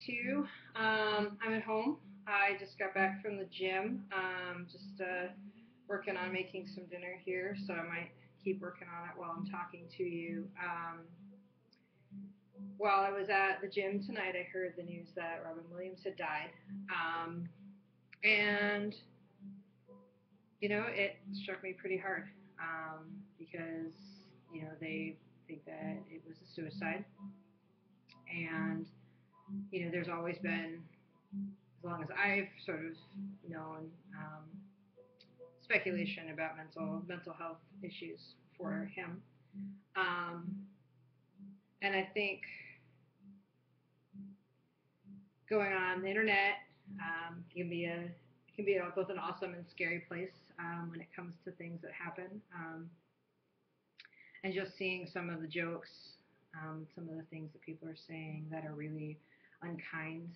Two. I'm at home. I just got back from the gym. Just working on making some dinner here, so I might keep working on it while I'm talking to you. While I was at the gym tonight, I heard the news that Robin Williams had died, um, and it struck me pretty hard because they think that it was a suicide, and there's always been, as long as I've sort of known, speculation about mental health issues for him. Um, and I think going on the internet can be both an awesome and scary place when it comes to things that happen. And just seeing some of the jokes, some of the things that people are saying that are really unkind,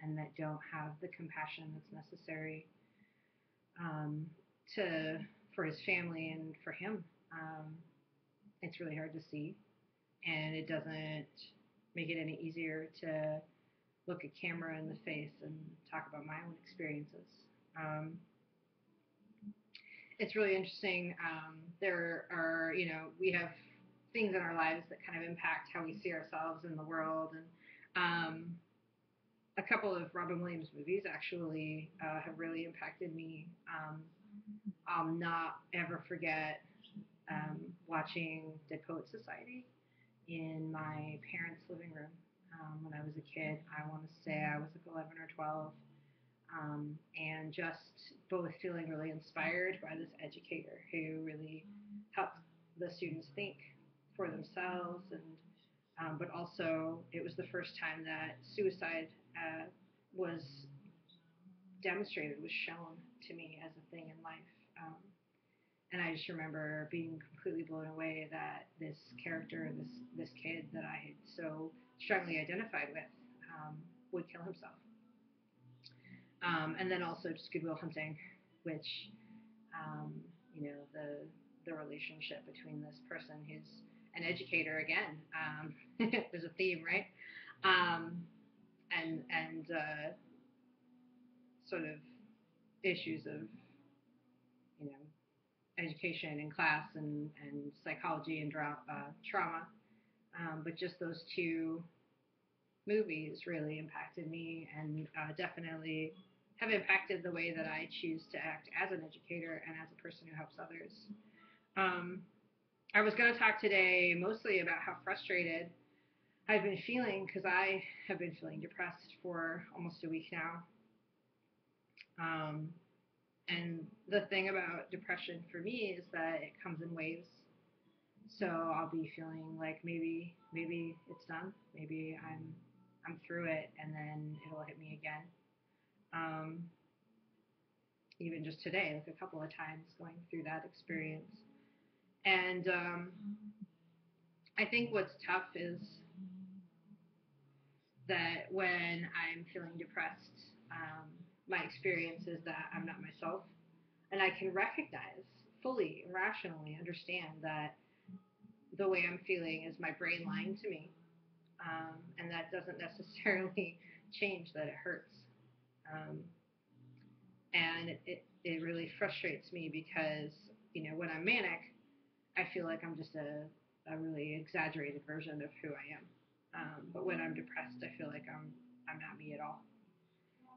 and that don't have the compassion that's necessary um, to for his family and for him. Um, it's really hard to see, and it doesn't make it any easier to look a camera in the face and talk about my own experiences. Um, it's really interesting. There are, we have things in our lives that kind of impact how we see ourselves in the world, and a couple of Robin Williams movies actually have really impacted me. I'll not ever forget watching Dead Poet Society in my parents' living room when I was a kid. I want to say I was like 11 or 12, and just both feeling really inspired by this educator who really helped the students think for themselves, and but also it was the first time that suicide was demonstrated, was shown to me as a thing in life. And I just remember being completely blown away that this character, this kid that I had so strongly identified with, would kill himself. And then also just Good Will Hunting, which um, the relationship between this person who's an educator again. There's a theme, right? Um, and sort of issues of you know education and class and psychology and trauma. But just those two movies really impacted me, and definitely have impacted the way that I choose to act as an educator and as a person who helps others. Um, I was going to talk today mostly about how frustrated I've been feeling because I have been feeling depressed for almost a week now. Um, and the thing about depression for me is that it comes in waves. So I'll be feeling like maybe it's done. Maybe I'm through it, and then it'll hit me again. Um, Even just today, like a couple of times going through that experience. And I think what's tough is that when I'm feeling depressed, my experience is that I'm not myself, and I can recognize fully, rationally understand that the way I'm feeling is my brain lying to me, and that doesn't necessarily change that it hurts. Um, and it really frustrates me because when I'm manic, I feel like I'm just a really exaggerated version of who I am. But when I'm depressed, I feel like I'm not me at all,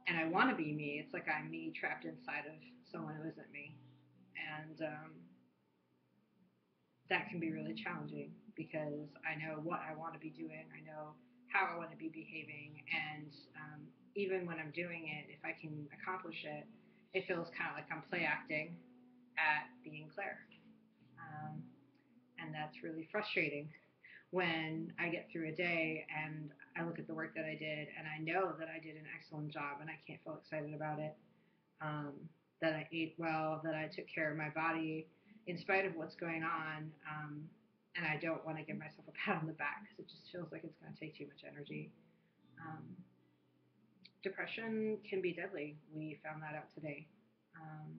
and I want to be me. It's like I'm me trapped inside of someone who isn't me, and that can be really challenging because I know what I want to be doing. I know how I want to be behaving, and even when I'm doing it, if I can accomplish it, it feels kind of like I'm play acting at being Claire, um, and that's really frustrating when I get through a day and I look at the work that I did and I know that I did an excellent job and I can't feel excited about it. Um, that I ate well, that I took care of my body in spite of what's going on. And I don't want to give myself a pat on the back because it just feels like it's going to take too much energy. Um, Depression can be deadly. We found that out today. Um,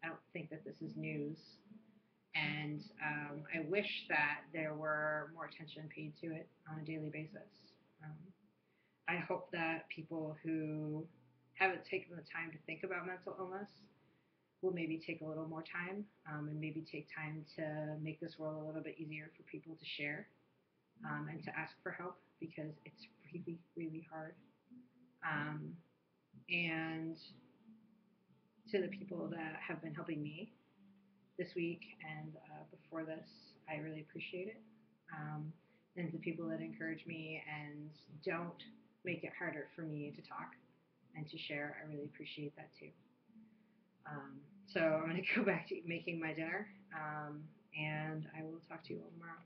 I don't think that this is news. And I wish that there were more attention paid to it on a daily basis. Um, I hope that people who haven't taken the time to think about mental illness will maybe take a little more time, and maybe take time to make this world a little bit easier for people to share, and to ask for help, because it's really, really hard. Um, and to the people that have been helping me this week and before this, I really appreciate it. Um, and to people that encourage me and don't make it harder for me to talk and to share, I really appreciate that too. Um, so I'm going to go back to making my dinner, and I will talk to you all tomorrow.